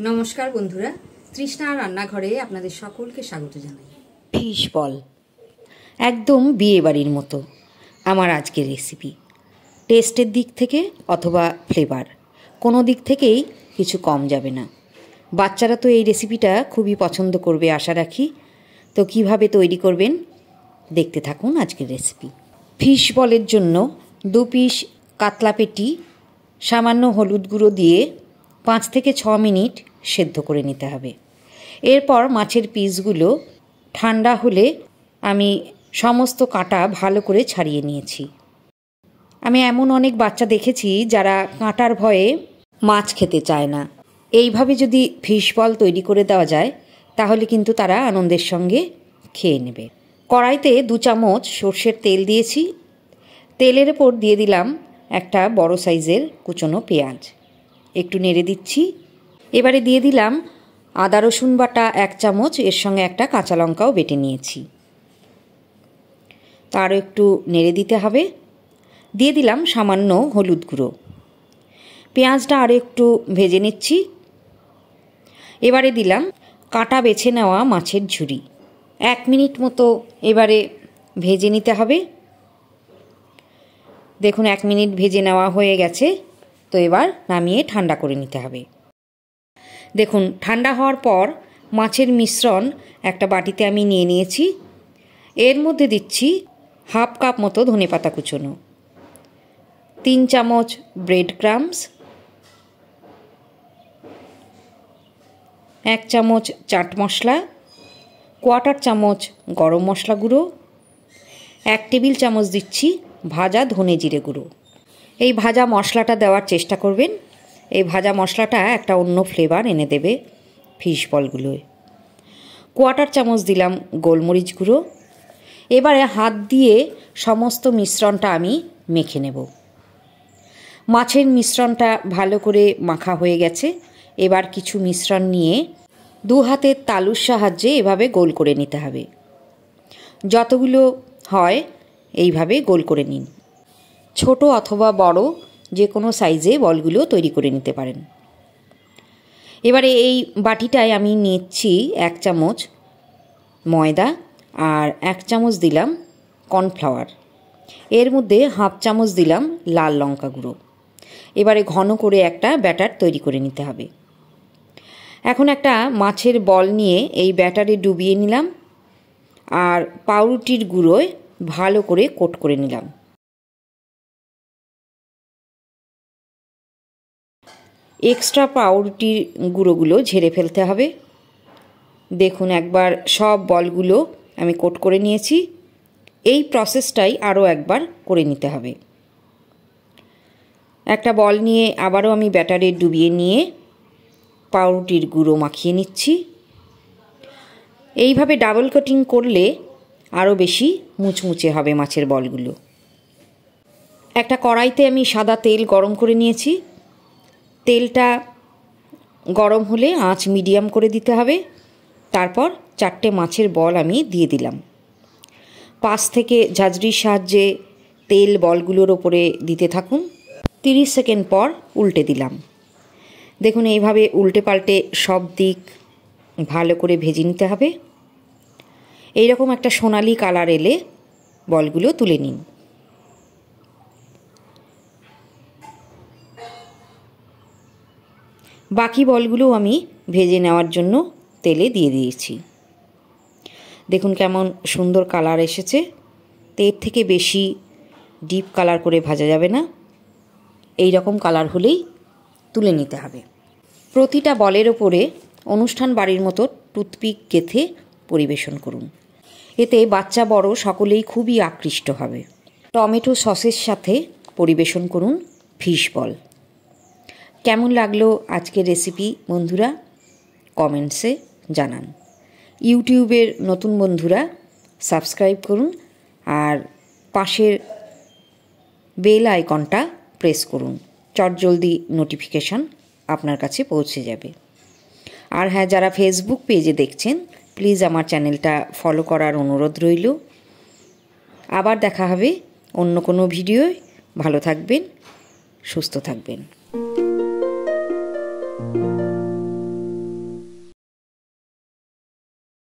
নমস্কার বন্ধুরা, তৃষ্ণা রান্নাঘরে আপনাদের সকলকে স্বাগত জানাই। ফিশ বল একদম বিয়ে বাড়ির মতো আমার আজকের রেসিপি। টেস্টের দিক থেকে অথবা ফ্লেভার কোনো দিক থেকেই কিছু কম যাবে না। বাচ্চারা তো এই রেসিপিটা খুবই পছন্দ করবে আশা রাখি। তো কিভাবে তৈরি করবেন দেখতে থাকুন আজকের রেসিপি। ফিশ বলের জন্য 2 পিস কাতলা পেটি সামান্য হলুদ গুঁড়ো দিয়ে 5 থেকে 6 মিনিট সেদ্ধ করে নিতে হবে। এরপর মাছের পিসগুলো ঠান্ডা হলে আমি সমস্ত কাঁটা ভালো করে ছাড়িয়ে নিয়েছি। আমি এমন অনেক বাচ্চা দেখেছি যারা কাঁটার ভয়ে মাছ খেতে চায় না। এইভাবে যদি ফিশ বল তৈরি করে দেওয়া যায় তাহলে কিন্তু তারা আনন্দের সঙ্গে খেয়ে নেবে। কড়াইতে 2 চামচ সর্ষের তেল দিয়েছি। তেলের ওপর দিয়ে দিলাম একটা বড় সাইজের কুচনো পেঁয়াজ, একটু নেড়ে দিচ্ছি। এবারে দিয়ে দিলাম আদা রসুন বাটা 1 চামচ, এর সঙ্গে একটা কাঁচা লঙ্কাও বেটে নিয়েছি। তারও একটু নেড়ে দিতে হবে। দিয়ে দিলাম সামান্য হলুদ গুঁড়ো। পেঁয়াজটা আরও একটু ভেজে নিচ্ছি। এবারে দিলাম কাঁটা বেছে নেওয়া মাছের ঝুড়ি। 1 মিনিট মতো এবারে ভেজে নিতে হবে। দেখুন 1 মিনিট ভেজে নেওয়া হয়ে গেছে। তো এবার নামিয়ে ঠান্ডা করে নিতে হবে। দেখুন ঠান্ডা হওয়ার পর মাছের মিশ্রণ একটা বাটিতে আমি নিয়ে নিয়েছি। এর মধ্যে দিচ্ছি হাফ কাপ মতো ধনেপাতা কুচোনো, 3 চামচ ব্রেড ক্রাম্বস, 1 চামচ চাট মশলা, 1/4 চামচ গরম মশলা গুঁড়ো, 1 টেবিল চামচ দিচ্ছি ভাজা ধনে জিরে গুঁড়ো। এই ভাজা মশলাটা দেওয়ার চেষ্টা করবেন। এই ভাজা মশলাটা একটা অন্য ফ্লেভার এনে দেবে ফিশ বলগুলোয়। 1/4 চামচ দিলাম গোলমরিচ গুঁড়ো। এবারে হাত দিয়ে সমস্ত মিশ্রণটা আমি মেখে নেব। মাছের মিশ্রণটা ভালো করে মাখা হয়ে গেছে। এবার কিছু মিশ্রণ নিয়ে 2 হাতের তালুর সাহায্যে এভাবে গোল করে নিতে হবে। যতগুলো হয় এইভাবে গোল করে নিন। ছোট অথবা বড় যে কোনো সাইজে বলগুলো তৈরি করে নিতে পারেন। এবারে এই বাটিটায় আমি নিচ্ছি 1 চামচ ময়দা আর 1 চামচ দিলাম কর্নফ্লাওয়ার। এর মধ্যে হাফ চামচ দিলাম লাল লঙ্কা গুঁড়ো। এবারে ঘন করে একটা ব্যাটার তৈরি করে নিতে হবে। এখন একটা মাছের বল নিয়ে এই ব্যাটারে ডুবিয়ে নিলাম আর পাউরুটির গুঁড়োয় ভালো করে কোট করে নিলাম। এক্সট্রা পাউরুটির গুঁড়োগুলো ঝেড়ে ফেলতে হবে। দেখুন একবার সব বলগুলো আমি কোট করে নিয়েছি। এই প্রসেসটাই আরও একবার করে নিতে হবে। একটা বল নিয়ে আবারও আমি ব্যাটারে ডুবিয়ে নিয়ে পাউরুটির গুঁড়ো মাখিয়ে নিচ্ছি। এইভাবে ডাবল কোটিং করলে আরও বেশি মুচমুচে হবে মাছের বলগুলো। একটা কড়াইতে আমি সাদা তেল গরম করে নিয়েছি। তেলটা গরম হলে আঁচ মিডিয়াম করে দিতে হবে। তারপর 4টে মাছের বল আমি দিয়ে দিলাম। পাশ থেকে ঝাঁঝরির সাহায্যে তেল বলগুলোর ওপরে দিতে থাকুন। 30 সেকেন্ড পর উল্টে দিলাম। দেখুন এইভাবে উল্টে পাল্টে সব দিক ভালো করে ভেজে নিতে হবে। এইরকম একটা সোনালি কালার এলে বলগুলো তুলে নিন। বাকি বলগুলো আমি ভেজে নেওয়ার জন্য তেলে দিয়ে দিয়েছি। দেখুন কেমন সুন্দর কালার এসেছে। এর থেকে বেশি ডিপ কালার করে ভাজা যাবে না। এই রকম কালার হলেই তুলে নিতে হবে। প্রতিটা বলের ওপরে অনুষ্ঠান বাড়ির মতো টুথপিক গেঁথে পরিবেশন করুন। এতে বাচ্চা বড় সকলেই খুবই আকৃষ্ট হবে। টমেটো সসের সাথে পরিবেশন করুন ফিশ বল। কেমন লাগলো আজকের রেসিপি বন্ধুরা কমেন্টসে জানান। ইউটিউবের নতুন বন্ধুরা সাবস্ক্রাইব করুন আর পাশের বেল আইকনটা প্রেস করুন। চটজলদি নোটিফিকেশান আপনার কাছে পৌঁছে যাবে। আর হ্যাঁ, যারা ফেসবুক পেজে দেখছেন প্লিজ আমার চ্যানেলটা ফলো করার অনুরোধ রইল। আবার দেখা হবে অন্য কোনো ভিডিওয়। ভালো থাকবেন, সুস্থ থাকবেন।